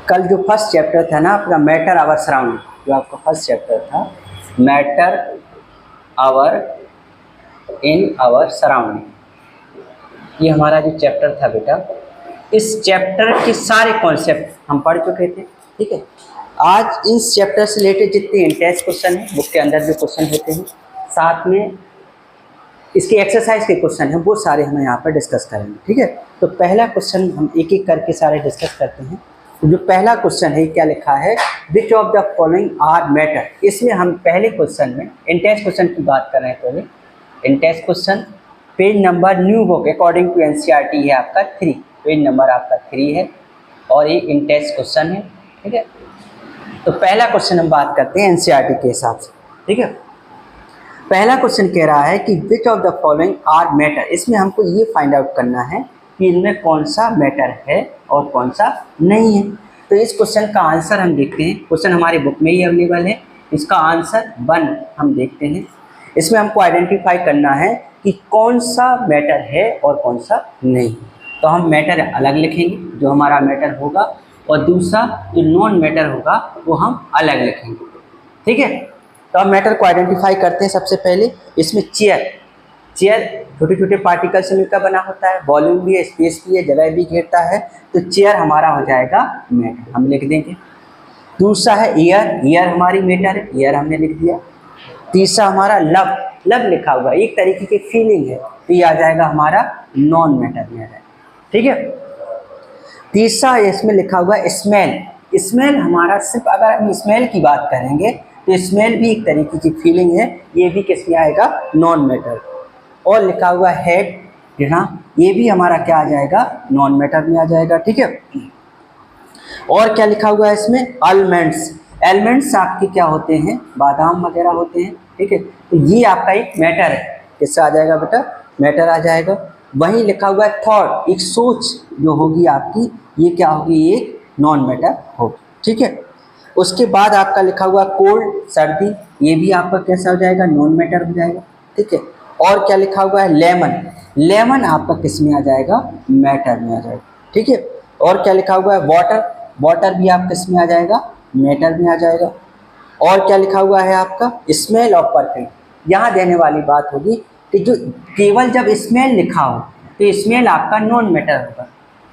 कल जो first chapter था ना अपना मैटर आवर सराउंडिंग, जो आपका फर्स्ट चैप्टर था matter our in our surrounding, ये हमारा जो चैप्टर था बेटा, इस चैप्टर के सारे कॉन्सेप्ट हम पढ़ चुके थे। ठीक है, आज इस चैप्टर से रिलेटेड जितने इंटेंस क्वेश्चन हैं, बुक के अंदर जो क्वेश्चन होते हैं, साथ में इसके एक्सरसाइज के क्वेश्चन हैं, वो सारे हम यहाँ पर डिस्कस करेंगे। ठीक है, तो पहला क्वेश्चन हम एक एक करके सारे डिस्कस करते हैं। तो जो पहला क्वेश्चन है क्या लिखा है, which of the following are matter. इसमें हम पहले क्वेश्चन में इंटेंस क्वेश्चन की बात कर रहे हैं। पहले intense question, page number new book according to NCERT है आपका 3, पेज नंबर आपका 3 है और ये इंटेंस क्वेश्चन है। ठीक है, तो पहला क्वेश्चन हम बात करते हैं एनसीईआरटी के हिसाब से। ठीक है, पहला क्वेश्चन कह रहा है कि which of the following are matter. इसमें हमको ये फाइंड आउट करना है कि इनमें कौन सा मैटर है और कौन सा नहीं है। तो इस क्वेश्चन का आंसर हम देखते हैं, क्वेश्चन हमारी बुक में ही अवेलेबल है। इसका आंसर 1 हम देखते हैं। इसमें हमको आइडेंटिफाई करना है कि कौन सा मैटर है और कौन सा नहीं। तो हम मैटर अलग लिखेंगे जो हमारा मैटर होगा, और दूसरा जो नॉन मैटर होगा वो हम अलग लिखेंगे। ठीक है, तो हम मैटर को आइडेंटिफाई करते हैं। सबसे पहले इसमें चेयर छोटे छोटे पार्टिकल से मिलकर बना होता है, वॉल्यूम भी है, स्पेस भी है, जगह भी घेरता है, तो चेयर हमारा हो जाएगा मैटर, हम लिख देंगे। दूसरा है एयर हमारी मैटर है, एयर हमने लिख दिया। तीसरा हमारा लव लिखा हुआ, एक तरीके की फीलिंग है, तो ये आ जाएगा हमारा नॉन मैटर में है। ठीक है, तीसरा इसमें लिखा हुआ स्मेल हमारा, सिर्फ अगर हम स्मेल की बात करेंगे तो स्मेल भी एक तरीके की फीलिंग है, ये भी किस में आएगा, नॉन मैटर। और लिखा हुआ हेड, हाँ, ये भी हमारा क्या आ जाएगा, नॉन मैटर में आ जाएगा। ठीक है, और क्या लिखा हुआ है इसमें, एलिमेंट्स आपके क्या होते हैं, बादाम वगैरह होते हैं। ठीक है, तो ये आपका एक मैटर है, किससे आ जाएगा बेटा, मैटर आ जाएगा। वहीं लिखा हुआ है थॉट, एक सोच जो होगी आपकी, ये क्या होगी, एक नॉन मैटर होगी। ठीक है, उसके बाद आपका लिखा हुआ कोल्ड, सर्दी, ये भी आपका कैसा हो जाएगा, नॉन मैटर हो जाएगा। ठीक है, और क्या लिखा हुआ है, लेमन आपका किस में आ जाएगा, मैटर में आ जाएगा। ठीक है, और क्या लिखा हुआ है, वाटर भी आप किस में आ जाएगा, मैटर में आ जाएगा। और क्या लिखा हुआ है आपका, स्मेल और परफ्यूम। यहाँ देने वाली बात होगी कि जो केवल जब स्मेल लिखा हो तो स्मेल आपका नॉन मैटर होगा,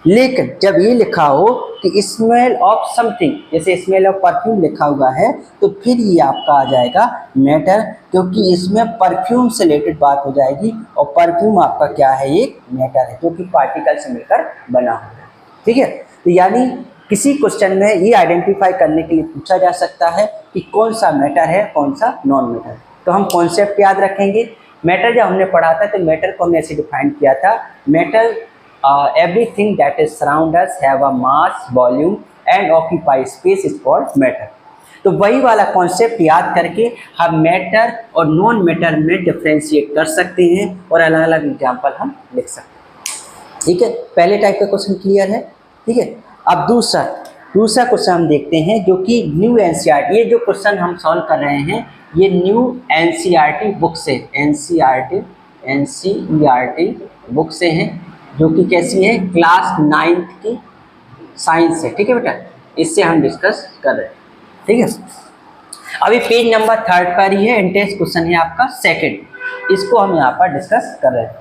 लेकिन जब ये लिखा हो कि स्मेल ऑफ समथिंग, जैसे स्मेल ऑफ परफ्यूम लिखा हुआ है, तो फिर ये आपका आ जाएगा मैटर, क्योंकि इसमें परफ्यूम से रिलेटेड बात हो जाएगी, और परफ्यूम आपका क्या है, एक मैटर है जो कि पार्टिकल से मिलकर बना हुआ है। ठीक है, तो यानी किसी क्वेश्चन में ये आइडेंटिफाई करने के लिए पूछा जा सकता है कि कौन सा मैटर है, कौन सा नॉन मैटर। तो हम कॉन्सेप्ट याद रखेंगे। मैटर जब हमने पढ़ा था तो मैटर को हमने ऐसे डिफाइन किया था, matter everything that is surround us have a mass, volume and occupy space is called matter। तो वही वाला कॉन्सेप्ट याद करके हम मैटर और नॉन मैटर में डिफ्रेंशिएट कर सकते हैं और अलग अलग एग्जाम्पल हम लिख सकते हैं। ठीक है, पहले टाइप का क्वेश्चन क्लियर है। ठीक है, अब दूसरा क्वेश्चन हम देखते हैं जो कि न्यू एनसीईआरटी, ये जो क्वेश्चन हम सॉल्व कर रहे हैं ये न्यू एनसीईआरटी बुक से, एनसीईआरटी बुक से हैं, जो कि कैसी है, क्लास 9th की साइंस है। ठीक है बेटा, इससे हम डिस्कस कर रहे हैं। ठीक है, अभी पेज नंबर 3 पर ही है, इंटेंस क्वेश्चन है आपका सेकंड, इसको हम यहाँ पर डिस्कस कर रहे हैं।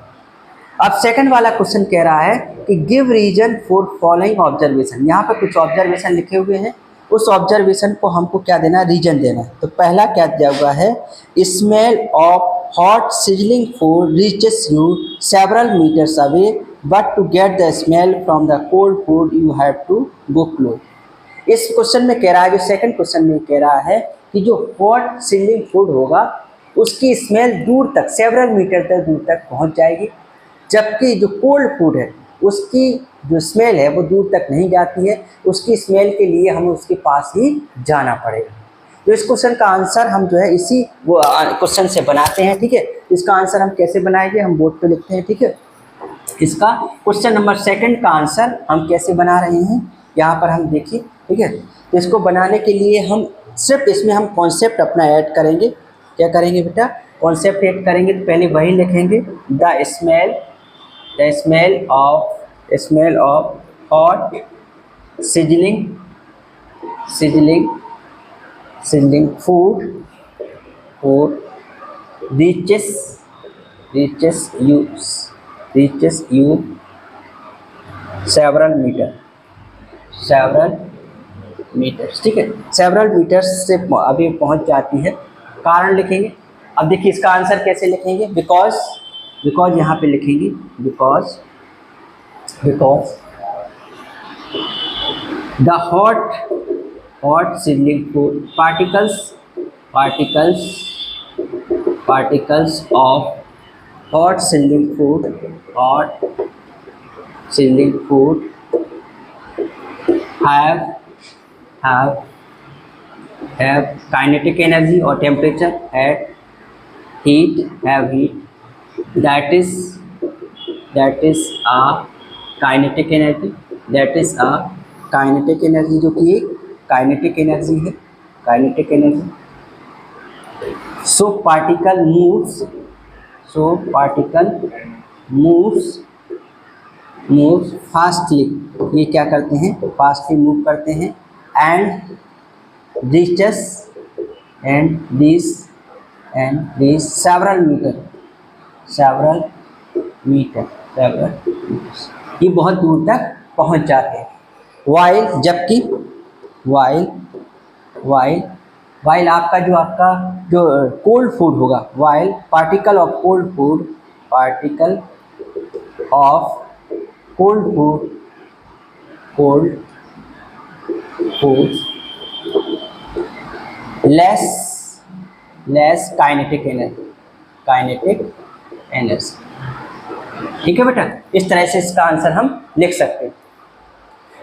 अब सेकंड वाला क्वेश्चन कह रहा है कि give reason for following observation. यहाँ पर कुछ ऑब्जर्वेशन लिखे हुए हैं, उस ऑब्जर्वेशन को हमको क्या देना है, रीजन देना है। तो पहला क्या दिया हुआ है, smell of hot sizzling food reaches you several metres away, but to get the smell from the cold food you have to go close. इस क्वेश्चन में कह रहा है, जो सेकंड क्वेश्चन में कह रहा है कि जो हॉट सिजलिंग फूड होगा उसकी स्मेल दूर तक, सेवरल मीटर तक दूर तक पहुंच जाएगी, जबकि जो कोल्ड फूड है उसकी जो स्मेल है वो दूर तक नहीं जाती है, उसकी स्मेल के लिए हमें उसके पास ही जाना पड़ेगा। तो इस क्वेश्चन का आंसर हम जो है इसी वो क्वेश्चन से बनाते हैं। ठीक है, इसका आंसर हम कैसे बनाएंगे, हम बोर्ड पे लिखते हैं। ठीक है, इसका क्वेश्चन नंबर सेकंड का आंसर हम कैसे बना रहे हैं, यहाँ पर हम देखिए। ठीक है, तो इसको बनाने के लिए हम सिर्फ इसमें हम कॉन्सेप्ट अपना ऐड करेंगे। क्या करेंगे बेटा, कॉन्सेप्ट ऐड करेंगे। तो पहले वही लिखेंगे, the smell of hot sizzling sizzling food reaches you several metres, ठीक है, सेवरल मीटर्स से अभी पहुंच जाती है। कारण लिखेंगे। अब देखिए इसका आंसर कैसे लिखेंगे, बिकॉज यहाँ पे लिखेंगे because the hot sizzling food particles of hot sizzling food have kinetic energy or temperature at heat that is a kinetic energy जो कि एक काइनेटिक एनर्जी है, so particle moves fastly, ये क्या करते हैं, फास्टली मूव करते हैं, and reaches several meters, ये बहुत दूर तक पहुंच जाते हैं। वाइल आपका जो कोल्ड फूड होगा, while particle of cold food less kinetic energy, ठीक है बेटा। इस तरह से इसका आंसर हम लिख सकते हैं।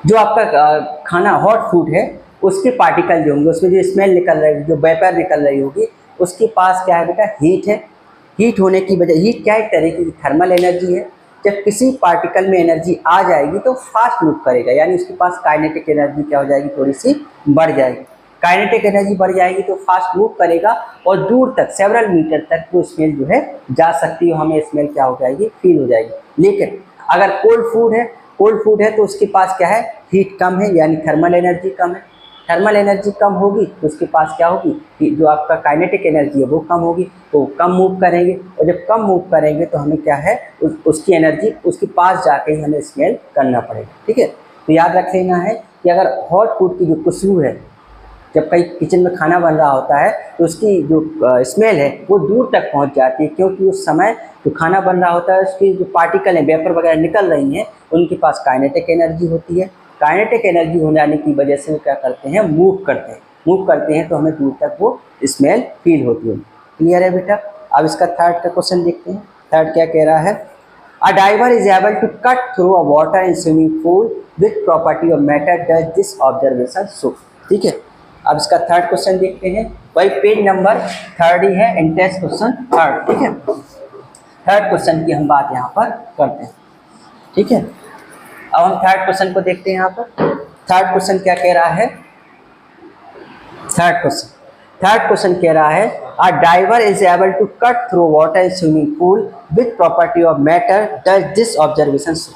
जो आपका खाना हॉट फूड है उसके पार्टिकल जो होंगे, उसमें जो स्मेल निकल रही है, जो वेपर निकल रही होगी, उसके पास क्या है बेटा, हीट है। हीट होने की वजह, हीट क्या एक तरह की थर्मल एनर्जी है। जब किसी पार्टिकल में एनर्जी आ जाएगी तो फास्ट मूव करेगा, यानी उसके पास काइनेटिक एनर्जी क्या हो जाएगी, थोड़ी सी बढ़ जाएगी। काइनेटिक एनर्जी बढ़ जाएगी तो फास्ट मूव करेगा और दूर तक सेवरल मीटर तक वो स्मेल जो है जा सकती है, हमें स्मेल क्या हो जाएगी, फील हो जाएगी। लेकिन अगर कोल्ड फूड है तो उसके पास क्या है, हीट कम है, यानी थर्मल एनर्जी कम है। थर्मल एनर्जी कम होगी तो उसके पास क्या होगी, कि जो आपका काइनेटिक एनर्जी है वो कम होगी, तो कम मूव करेंगे, और जब कम मूव करेंगे तो हमें क्या है, उसकी एनर्जी उसके पास जाके ही हमें स्मेल करना पड़ेगा, ठीक है। तो याद रख लेना है कि अगर हॉट फूड की जो खुशबू है, जब कहीं किचन में खाना बन रहा होता है तो उसकी जो स्मेल है वो दूर तक पहुंच जाती है, क्योंकि उस समय जो खाना बन रहा होता है उसकी जो पार्टिकल हैं, वेपर वगैरह निकल रही हैं, उनके पास काइनेटिक एनर्जी होती है। काइनेटिक एनर्जी हो जाने की वजह से वो क्या करते हैं, मूव करते हैं तो हमें दूर तक वो स्मेल फील होती है। क्लियर है बेटा। अब इसका थर्ड का क्वेश्चन देखते हैं। थर्ड क्या कह रहा है, a diver is able to cut through a water in swimming pool with property of matter does this observation show, ठीक है। अब इसका थर्ड क्वेश्चन देखते हैं, वही पेज नंबर 3 ही है, इंटेंस क्वेश्चन 3, ठीक है। थर्ड क्वेश्चन की हम बात यहाँ पर करते हैं, ठीक है। अब हम थर्ड क्वेश्चन को देखते हैं। यहाँ पर थर्ड क्वेश्चन क्या कह रहा है, थर्ड क्वेश्चन कह रहा है, a diver is able to cut through water in swimming pool with property of matter does this observation show.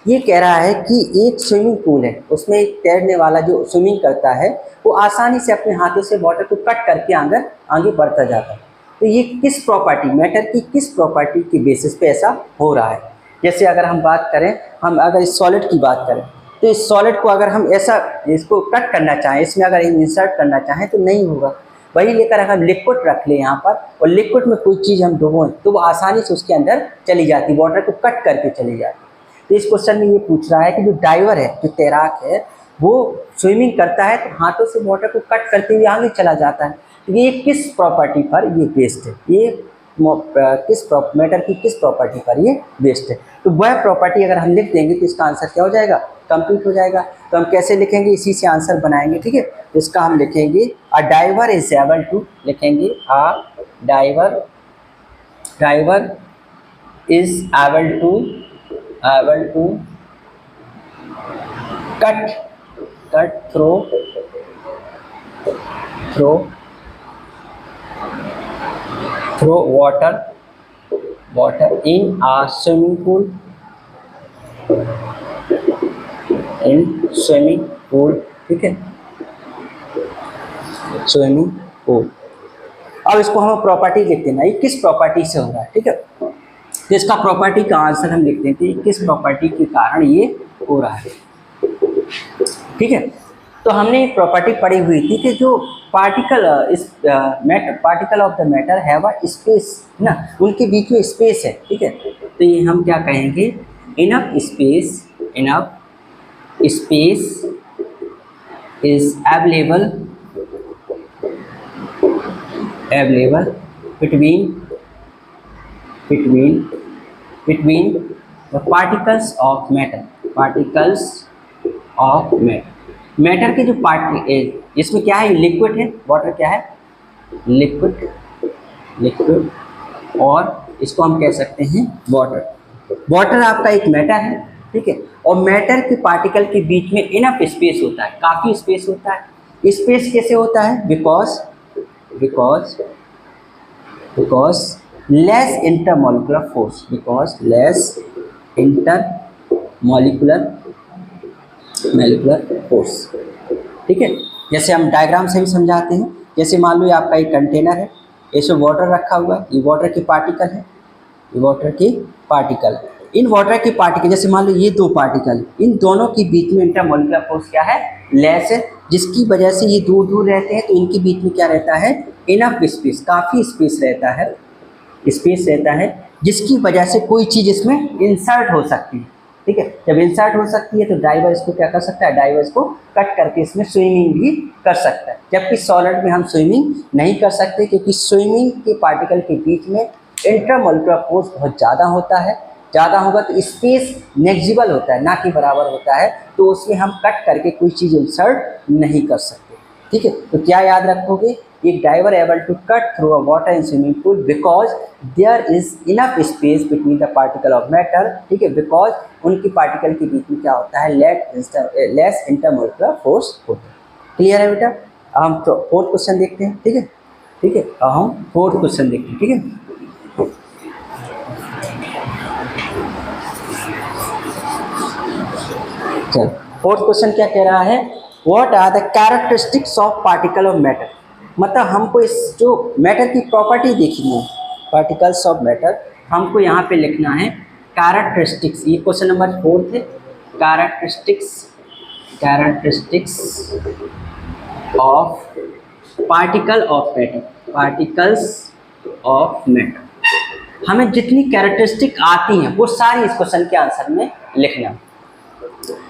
ये कह रहा है कि एक स्विमिंग पूल है, उसमें एक तैरने वाला जो स्विमिंग करता है वो आसानी से अपने हाथों से वाटर को कट करके आगे बढ़ता जाता है। तो ये किस प्रॉपर्टी, मैटर की किस प्रॉपर्टी के बेसिस पे ऐसा हो रहा है। जैसे अगर हम बात करें, हम अगर इस सॉलिड की बात करें तो इस सॉलिड को अगर हम ऐसा इसको कट करना चाहें, इसमें अगर इंसर्ट करना चाहें तो नहीं होगा। वही लेकर अगर हम लिक्विड रख लें यहाँ पर और लिक्विड में कोई चीज़ हम डुबोएं तो वो आसानी से उसके अंदर चली जाती, वाटर को कट करके चली जाती। तो इस क्वेश्चन में ये पूछ रहा है कि जो डाइवर है, जो तैराक है, वो स्विमिंग करता है तो हाथों से वाटर को कट करते हुए आगे चला जाता है। तो ये किस प्रॉपर्टी पर ये बेस्ड है, ये मैटर की किस प्रॉपर्टी पर ये बेस्ड है। तो वह प्रॉपर्टी अगर हम लिख देंगे तो इसका आंसर क्या हो जाएगा, कंप्लीट हो जाएगा। तो हम कैसे लिखेंगे, इसी से आंसर बनाएंगे, ठीक है। तो इसका हम लिखेंगे a diver is able to, लिखेंगे a diver is able to cut through water in a swimming pool, ठीक है। Swimming pool. अब इसको हम प्रॉपर्टी लिखते हैं ना, ये किस प्रॉपर्टी से हो रहा है, ठीक है। तो इसका प्रॉपर्टी का आंसर हम लिखते हैं कि किस प्रॉपर्टी के कारण ये हो रहा है, ठीक है। तो हमने एक प्रॉपर्टी पढ़ी हुई थी कि जो particle particle of the matter have a space ना, उनके बीच में स्पेस है, ठीक है। तो ये हम क्या कहेंगे, enough space is available between the particles of matter के जो पार्ट इसमें क्या है, लिक्विड है, वाटर क्या है, लिक्विड, और इसको हम कह सकते हैं वाटर आपका एक मैटर है, ठीक है। और मैटर के पार्टिकल के बीच में इनफ स्पेस होता है, काफ़ी स्पेस होता है। स्पेस कैसे होता है, बिकॉज लेस इंटरमोलिकुलर फोर्स, ठीक है। जैसे हम डायग्राम से भी समझाते हैं, जैसे मान लो ये आपका एक कंटेनर है, इसमें वाटर रखा हुआ है, ये वाटर के पार्टिकल है, इन वाटर के पार्टिकल, जैसे मान लो ये दो पार्टिकल, इन दोनों के बीच में इंटरमोलिकुलर फोर्स क्या है, लेस है, जिसकी वजह से ये दूर दूर रहते हैं, तो इनके बीच में क्या रहता है, इनफ स्पेस, काफ़ी स्पेस रहता है, जिसकी वजह से कोई चीज़ इसमें इंसर्ट हो सकती है, ठीक है। जब इंसर्ट हो सकती है तो डाइवर इसको क्या कर सकता है, डाइवर इसको कट करके इसमें स्विमिंग भी कर सकता है, जबकि सॉलिड में हम स्विमिंग नहीं कर सकते, क्योंकि स्विमिंग के पार्टिकल के बीच में इंटरमोलिकुलर फोर्स बहुत ज़्यादा होगा तो स्पेस नेग्जिबल होता है, ना कि बराबर होता है, तो उसमें हम कट करके कोई चीज़ इंसर्ट नहीं कर सकते, ठीक है। तो क्या याद रखोगे, एक diver able to cut through a water in swimming pool because there is enough space between the particle of matter, ठीक है, बिकॉज उनकी पार्टिकल के बीच में क्या होता है, लेस इंटरमोलिकुलर फोर्स होता है। क्लियर है बेटा। अब हम तो फोर्थ क्वेश्चन देखते हैं, ठीक है। अब हम फोर्थ क्वेश्चन देखते हैं, ठीक है। चलो फोर्थ क्वेश्चन क्या कह रहा है, what are the characteristics of particle of matter. मतलब हमको इस जो मैटर की प्रॉपर्टी देखनी है, पार्टिकल्स ऑफ मैटर, हमको यहाँ पे लिखना है कैरेक्टरिस्टिक्स। ये क्वेश्चन नंबर 4 है, characteristics of particles of matter. हमें जितनी कैरेक्टरिस्टिक आती हैं वो सारी इस क्वेश्चन के आंसर में लिखना।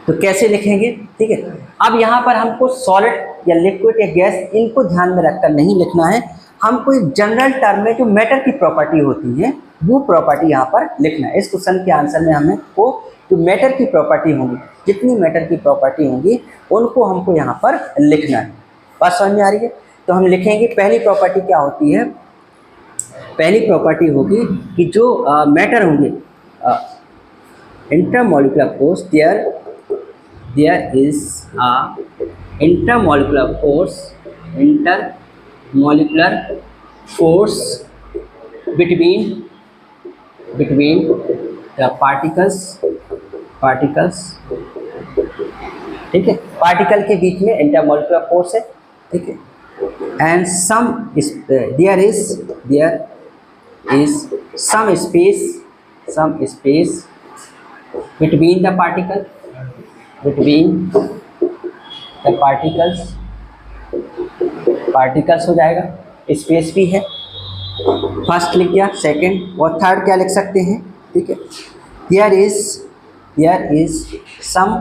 तो कैसे लिखेंगे, ठीक है। अब यहाँ पर हमको सॉलिड या लिक्विड या गैस, इनको ध्यान में रखकर नहीं लिखना है, हमको एक जनरल टर्म में जो मैटर की प्रॉपर्टी होती है वो प्रॉपर्टी यहाँ पर लिखना है। इस क्वेश्चन के आंसर में हमें को जो मैटर की प्रॉपर्टी होंगी, जितनी मैटर की प्रॉपर्टी होंगी उनको हमको यहाँ पर लिखना है। बात समझ में आ रही है। तो हम लिखेंगे, पहली प्रॉपर्टी क्या होती है, पहली प्रॉपर्टी होगी कि जो मैटर होंगे, intermolecular force, there is a intermolecular force between the particles, ठीक है, पार्टिकल के बीच में इंटरमोलिकुलर फोर्स है, ठीक है। And there is some space between the particles हो जाएगा, स्पेस भी है, फर्स्ट लिख दिया। सेकंड और थर्ड क्या लिख सकते हैं, ठीक है, there is some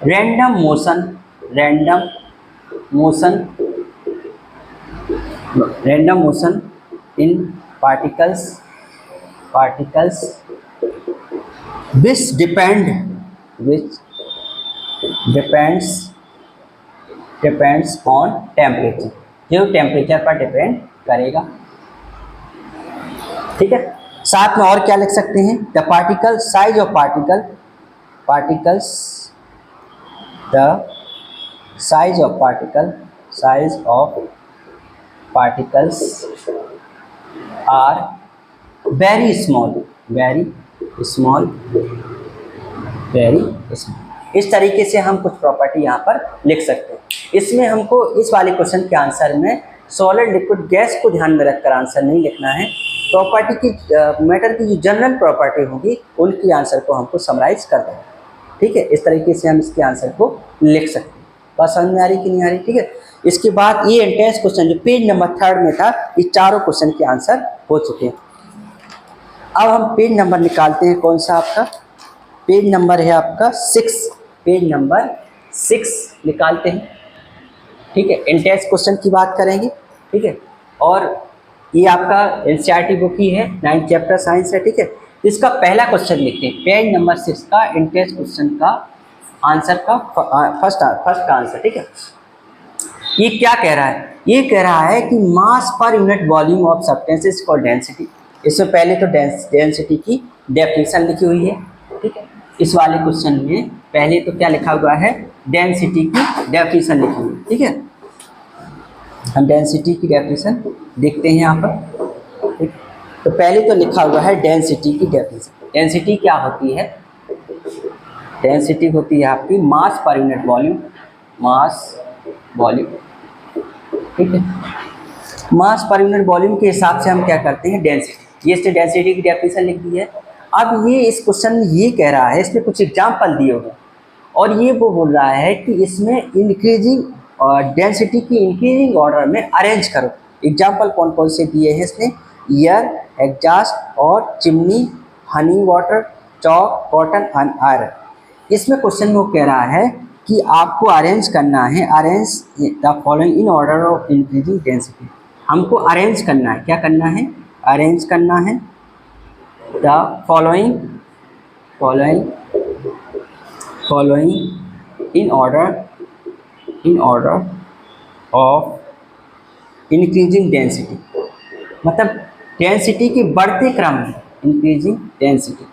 random motion in particles which depends on temperature, जो टेम्परेचर पर डिपेंड करेगा, ठीक है। साथ में और क्या लिख सकते हैं, the particle size of particles are very small। इस तरीके से हम कुछ प्रॉपर्टी यहाँ पर लिख सकते हैं। इसमें हमको इस वाले क्वेश्चन के आंसर में सॉलिड लिक्विड गैस को ध्यान में रखकर आंसर नहीं लिखना है। प्रॉपर्टी की मैटर की जो जनरल प्रॉपर्टी होगी उनकी आंसर को हमको समराइज कर देना, ठीक है। इस तरीके से हम इसके आंसर को लिख सकते हैं। बात समझ में आ रही कि नहीं आ रही, ठीक है। इसके बाद ये एंट्रेंस क्वेश्चन जो पेज नंबर 3 में था, ये चारों क्वेश्चन के आंसर हो चुके हैं। अब हम पेज नंबर निकालते हैं, कौन सा आपका पेज नंबर है आपका 6, पेज नंबर 6 निकालते हैं, ठीक है। एंट्रेंस क्वेश्चन की बात करेंगे, ठीक है। और ये आपका एनसीईआरटी बुक ही है, 9th चैप्टर साइंस है, ठीक है। इसका पहला क्वेश्चन लिखते हैं, पेज नंबर 6 का एंट्रेंस क्वेश्चन का आंसर का फर्स्ट आंसर, ठीक है। ये क्या कह रहा है, ये कह रहा है कि mass per unit volume of substance is called density. इससे पहले तो डेंसिटी की डेफिनेशन लिखी हुई है, ठीक है। इस वाले क्वेश्चन में पहले तो क्या लिखा हुआ है, डेंसिटी की डेफिनेशन लिखी हुई है, ठीक है। हम डेंसिटी की डेफिनेशन देखते हैं यहाँ पर, ठीक। तो पहले तो लिखा हुआ है डेंसिटी की डेफिनेशन। डेंसिटी क्या होती है, डेंसिटी होती है आपकी मास per unit volume, mass volume, ठीक है। मास पर यूनिट वॉल्यूम के हिसाब से हम क्या करते हैं, डेंसिटी, ये इसने डेंसिटी की डेफिनेशन लिख दी है। अब ये इस क्वेश्चन में ये कह रहा है, इसमें कुछ एग्जाम्पल दिए हुए और ये वो बोल रहा है कि इसमें इंक्रीजिंग डेंसिटी की इंक्रीजिंग ऑर्डर में अरेंज करो। एग्जाम्पल कौन कौन से दिए हैं इसने, एयर, एग्जॉस्ट और chimney, honey water, chalk, cotton and iron. इसमें क्वेश्चन में वो कह रहा है कि आपको अरेंज करना है, arrange the following in order of increasing density. हमको अरेंज करना है, क्या करना है, अरेंज करना है the following in order of increasing density, मतलब डेंसिटी के बढ़ते क्रम में, इंक्रीजिंग डेंसिटी।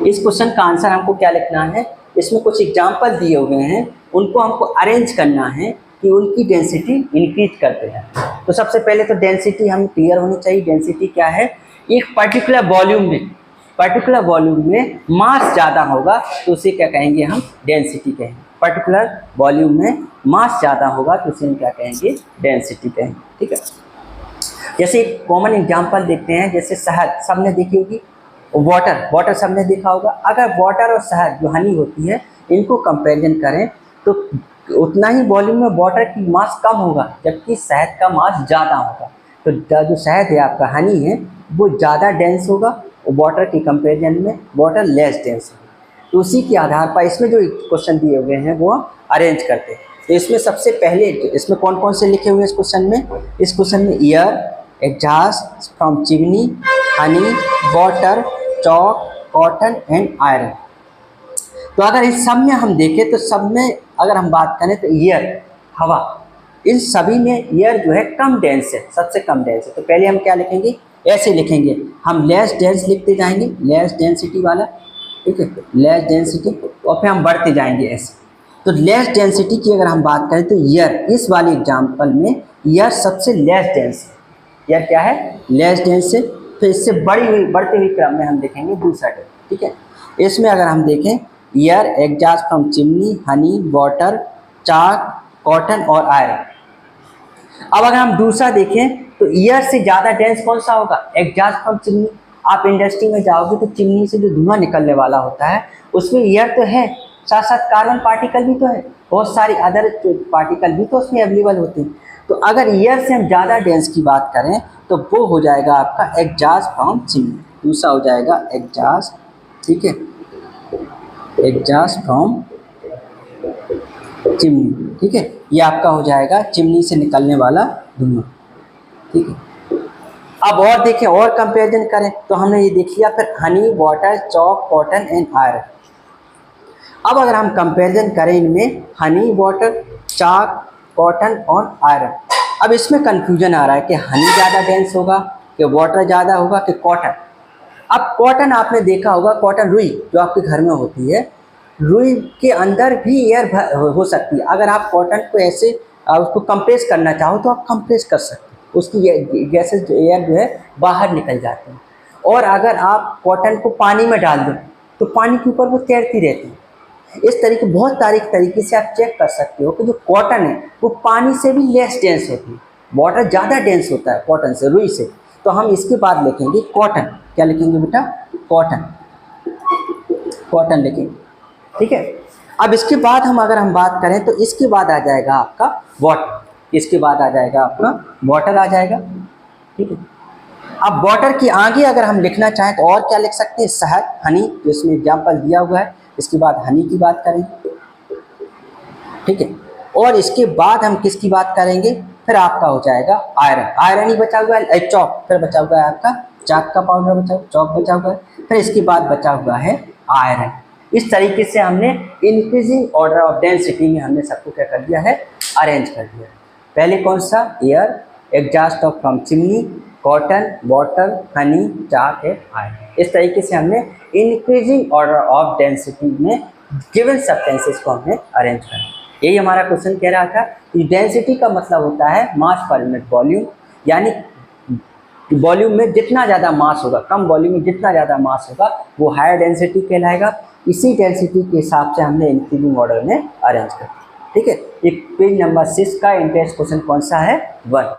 इस क्वेश्चन का आंसर हमको क्या लिखना है, इसमें कुछ एग्जाम्पल दिए हुए हैं, उनको हमको अरेंज करना है कि उनकी डेंसिटी इंक्रीज करते हैं। तो सबसे पहले तो डेंसिटी हम क्लियर होनी चाहिए। डेंसिटी क्या है, एक पर्टिकुलर वॉल्यूम में मास ज़्यादा होगा तो उसे क्या कहेंगे, हम डेंसिटी कहेंगे। पर्टिकुलर वॉल्यूम में मास ज़्यादा होगा तो उसे हम क्या कहेंगे, डेंसिटी कहेंगे, ठीक है। जैसे एक कॉमन एग्जांपल देखते हैं, जैसे शहद सबने देखी होगी, वाटर सबने देखा होगा। अगर वाटर और शहद जो हनी होती है, इनको कंपैरिजन करें तो उतना ही वॉल्यूम में वाटर की मास कम होगा जबकि शहद का मास ज़्यादा होगा। तो जो शहद है आपका, हनी है, वो ज़्यादा डेंस होगा, वाटर के कंपैरिजन में वाटर लेस डेंस होगा। तो उसी के आधार पर इसमें जो क्वेश्चन दिए हुए हैं वो अरेंज करते हैं। तो इसमें सबसे पहले इसमें कौन कौन से लिखे हुए हैं इस क्वेश्चन में, इस क्वेश्चन में air, exhaust from chimney, honey, water, chalk, cotton and iron. तो अगर इस सब में हम देखें तो सब में अगर हम बात करें तो एयर, हवा, इन सभी में एयर जो है कम डेंस है, सबसे कम डेंस है। तो पहले हम क्या लिखेंगे, ऐसे लिखेंगे, हम लेस डेंस लिखते जाएंगे, लेस डेंसिटी वाला, ठीक है, लेस डेंसिटी, और फिर हम बढ़ते जाएंगे ऐसे। तो लेस डेंसिटी की अगर हम बात करें तो एयर, इस वाले एग्जाम्पल में एयर सबसे लेस डेंस है। एयर क्या है, लेस डेंस है। तो इससे बढ़ते हुए क्रम में हम देखेंगे दूसरा डेंस, ठीक है। इसमें अगर हम देखें air, exhaust from chimney, honey, water, chalk, cotton और आयरन। अब अगर हम दूसरा देखें तो एयर से ज़्यादा डेंस कौन सा होगा, एग्जॉस्ट फ्रॉम चिमनी। आप इंडस्ट्री में जाओगे तो चिमनी से जो धुआं निकलने वाला होता है उसमें एयर तो है, साथ साथ कार्बन पार्टिकल भी तो है, बहुत सारी अदर पार्टिकल भी तो उसमें अवेलेबल होते हैं। तो अगर एयर से हम ज़्यादा डेंस की बात करें तो वो हो जाएगा आपका एग्जॉस्ट फ्रॉम चिमनी, दूसरा हो जाएगा एग्जॉस्ट, ठीक है, एग्जॉस्ट फ्रॉम चिमनी, ठीक है। ये आपका हो जाएगा चिमनी से निकलने वाला धुआं, ठीक है। अब और देखें और कंपैरिजन करें तो हमने ये देख लिया, फिर Honey, water, chalk, cotton and iron. अब अगर हम कंपैरिजन करें इनमें हनी, वाटर, चाक, कॉटन और आयरन, अब इसमें कंफ्यूजन आ रहा है कि हनी ज़्यादा डेंस होगा कि वाटर ज़्यादा होगा कि कॉटन। अब कॉटन आपने देखा होगा, कॉटन रुई जो आपके घर में होती है, रुई के अंदर भी एयर हो सकती है। अगर आप कॉटन को ऐसे उसको कंप्रेस करना चाहो तो आप कंप्रेस कर सकते हो, उसकी गैसेज एयर जो है बाहर निकल जाती है। और अगर आप कॉटन को पानी में डाल दो तो पानी के ऊपर वो तैरती रहती है। इस तरीके बहुत सारे तरीके से आप चेक कर सकते हो कि जो कॉटन है वो पानी से भी लेस डेंस होती है, वाटर ज़्यादा डेंस होता है कॉटन से, रुई से। तो हम इसके बाद लिखेंगे कॉटन। क्या लिखेंगे बेटा? कॉटन, कॉटन लिखेंगे, ठीक है। अब इसके बाद अगर हम बात करें तो इसके बाद आ जाएगा आपका वाटर, इसके बाद आ जाएगा आपका वाटर आ जाएगा, ठीक है। अब वाटर के आगे अगर हम लिखना चाहें तो और क्या लिख सकते हैं? शहद, हनी, जो इसमें एग्जाम्पल दिया हुआ है। इसके बाद हनी की बात करेंगे, ठीक है। और इसके बाद हम किसकी बात करेंगे? फिर आपका हो जाएगा आयरन, आयरन ही बचा हुआ है, चौक, फिर बचा हुआ है आपका चाक का पाउडर, बचा चौक बचा हुआ है, फिर इसके बाद बचा हुआ है आयरन। इस तरीके से हमने इंक्रीजिंग ऑर्डर ऑफ डेंसिटी में हमने सबको क्या कर दिया है? अरेंज कर दिया। पहले कौन सा? Air, exhaust of from chimney, cotton, water, honey, chalk है, आयरन। इस तरीके से हमने इंक्रीजिंग ऑर्डर ऑफ डेंसिटी में गिवन सब्सटेंसेस को हमने अरेंज करा। यही हमारा क्वेश्चन कह रहा था कि डेंसिटी का मतलब होता है मास पर यूनिट वॉल्यूम, यानी वॉल्यूम में जितना ज़्यादा मास होगा, कम वॉल्यूम में जितना ज़्यादा मास होगा वो हायर डेंसिटी कहलाएगा। इसी डेंसिटी के हिसाब से हमने इंक्रीजिंग ऑर्डर में अरेंज कर दिया, ठीक है। एक पेज नंबर 6 का इंटरेस्ट क्वेश्चन कौन सा है? 1।